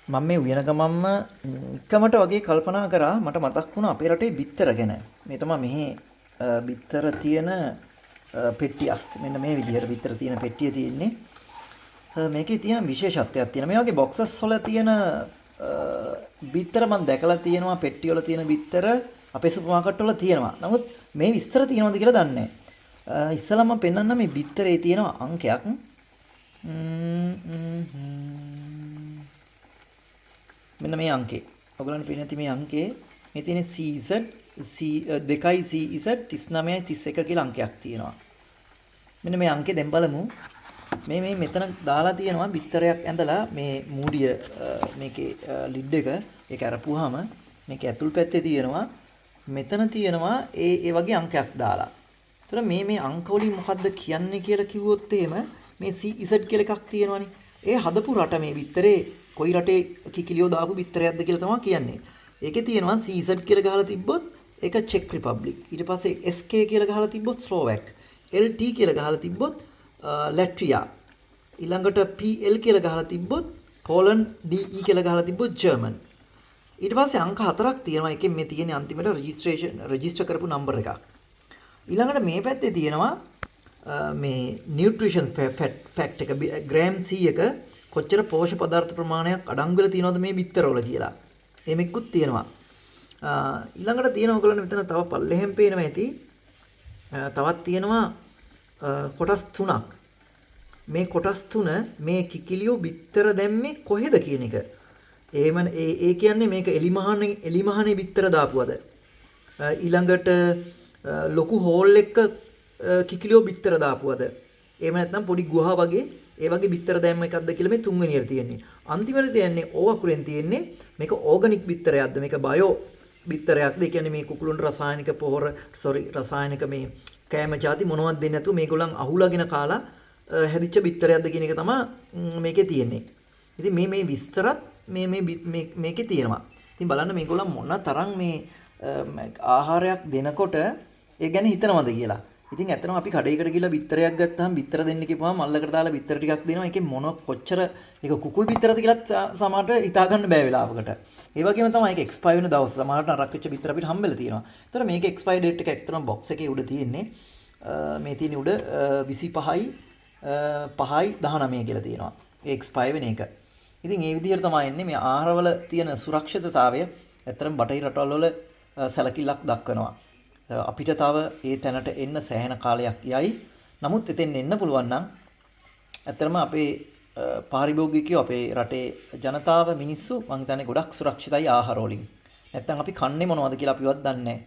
මම මේ උයන ගමම්ම එකමට වගේ කල්පනා කරා මට මතක් වුණා අපේ රටේ බිත්තර ගැන. මේ තමයි මෙහි බිත්තර තියෙන පෙට්ටියක්. මෙන්න මේ විදිහට බිත්තර තියෙන පෙට්ටිය තියෙන්නේ. මේකේ තියෙන විශේෂත්වයක් තියෙනවා. මේ වගේ බොක්සස් වල තියෙන බිත්තර මම දැකලා තියෙනවා. පෙට්ටි වල තියෙන බිත්තර අපේ සුපර් මාකට් වල තියෙනවා. නමුත් මේ විස්තර තියෙනවද කියලා දන්නේ නැහැ. ඉස්සෙල්ලා මම පෙන්නන්නම් මේ බිත්තරේ තියෙන අංකයක්. මෙන්න මේ අංකේ. ඔයගොල්ලන්ට පේන නැති මේ අංකේ මේ තියෙන CZ C2යි CZ 39යි 31 කියලා අංකයක් තියෙනවා. මෙන්න මේ අංකේ දැන් බලමු. මේ මෙතන දාලා තියෙනවා බිත්තරයක් ඇඳලා මේ මූඩිය මේකේ ලිඩ් එක ඒක අරපුවාම මේකේ ඇතුල් පැත්තේ තියෙනවා මෙතන තියෙනවා ඒ වගේ අංකයක් දාලා. ඒතර මේ අංක වලින් මොකද්ද කියන්නේ කියලා කිව්වොත් එහෙම මේ CZ කියලා එකක් තියෙනවනේ. ඒ හදපු රට මේ බිත්තරේ කොයි රටේ කිකිලියෝ දාපු බිත්තරයක්ද කියලා තමයි කියන්නේ. ඒකේ තියෙනවා CZ කියලා ගහලා තිබ්බොත් ඒක චෙක් රිපබ්ලික්. ඊට පස්සේ SK කියලා ගහලා තිබ්බොත් ස්ලෝවැක්. LT කියලා ගහලා තිබ්බොත් ලැට්වියා. ඊළඟට PL කියලා ගහලා තිබ්බොත් පෝලන්ඩ් DE කියලා ගහලා තිබ්බොත් ජර්මන්. ඊට පස්සේ අංක හතරක් තියෙනවා. එකෙන් මේ තියෙන අන්තිමට රෙජිස්ටර් කරපු නම්බර් එකක්. ඊළඟට මේ පැත්තේ තියෙනවා මේ නියුට්‍රිෂන් ෆැක්ට් එක ග්‍රෑම් C එක කොච්චර පෝෂක පදාර්ථ ප්‍රමාණයක් අඩංගු වෙලා තියෙනවද මේ බිත්තරවල කියලා. මේකුත් තියෙනවා. ඊළඟට තියෙනවා ඔයගොල්ලෝ මෙතන තව පල්ලෙහෙන් පේනවා ඇති. තවත් තියෙනවා කොටස් තුනක්. මේ කොටස් තුන මේ කිකිලියෝ බිත්තර දැම්මේ කොහෙද කියන එක. ඒ කියන්නේ මේක එලිමහනේ බිත්තර දාපුවද? ඊළඟට ලොකු හෝල් එක කිකිලියෝ බිත්තර දාපුවද? එහෙම නැත්නම් පොඩි ගුහා වගේ ඒ වගේ බිත්තර දැම්ම එකක්ද කියලා මේ තුන්වෙනියට තියෙන්නේ. අන්තිමට තියන්නේ ඕ අකුරෙන් තියෙන්නේ මේක ඕගනික් බිත්තරයක්ද මේක බයෝ බිත්තරයක්ද? ඒ කියන්නේ මේ කුකුළුන්ට රසායනික රසායනික මේ කෑම ಜಾති මොනවද දෙන්නේ නැතුව මේගොල්ලන් අහුලාගෙන කාලා හැදිච්ච බිත්තරයක්ද කියන එක තමයි මේකේ තියෙන්නේ. ඉතින් මේ විස්තරත් මේකේ තියෙනවා. ඉතින් බලන්න මේගොල්ලන් මොන තරම් මේ ආහාරයක් දෙනකොට ඒ ගැන හිතනවද කියලා. ඉතින් ඇත්තටම අපි කඩේකට ගිහලා බිත්තරයක් ගත්තාම බිත්තර දෙන්න කිව්වම මල්ලකට දාලා බිත්තර ටිකක් දෙනවා. ඒකේ මොන කොච්චර ඒක කුකුල් බිත්තරද කියලා සමහරට හිතා ගන්න බෑ වෙලාවකට. ඒ වගේම තමයි ඒක එක්ස්පයර් වෙන දවස් සමහරට නරක වෙච්ච බිත්තර අපිට හම්බෙලා තියෙනවා. ඒතර මේකේ එක්ස්පයර් ඩේට් එක ඇත්තටම බොක්ස් එකේ උඩ තියෙන්නේ. මේ තියෙන උඩ 25යි 5යි 19 කියලා තියෙනවා. ඒ එක්ස්පයර් වෙන එක. ඉතින් මේ විදිහට තමයි එන්නේ මේ ආහාරවල තියෙන සුරක්ෂිතතාවය ඇත්තටම බටහිර රටවල් වල සැලකිල්ලක් දක්වනවා. අපිට තව ඒ තැනට එන්න සෑහෙන කාලයක් යයි. නමුත් එතෙන් එන්න පුළුවන් නම් ඇත්තටම අපේ පාරිභෝගිකයෝ අපේ රටේ ජනතාව මිනිස්සු මං හිතන්නේ ගොඩක් සුරක්ෂිතයි ආහාර වලින්. නැත්තම් අපි කන්නේ මොනවද කියලා අපිවත් දන්නේ නැහැ.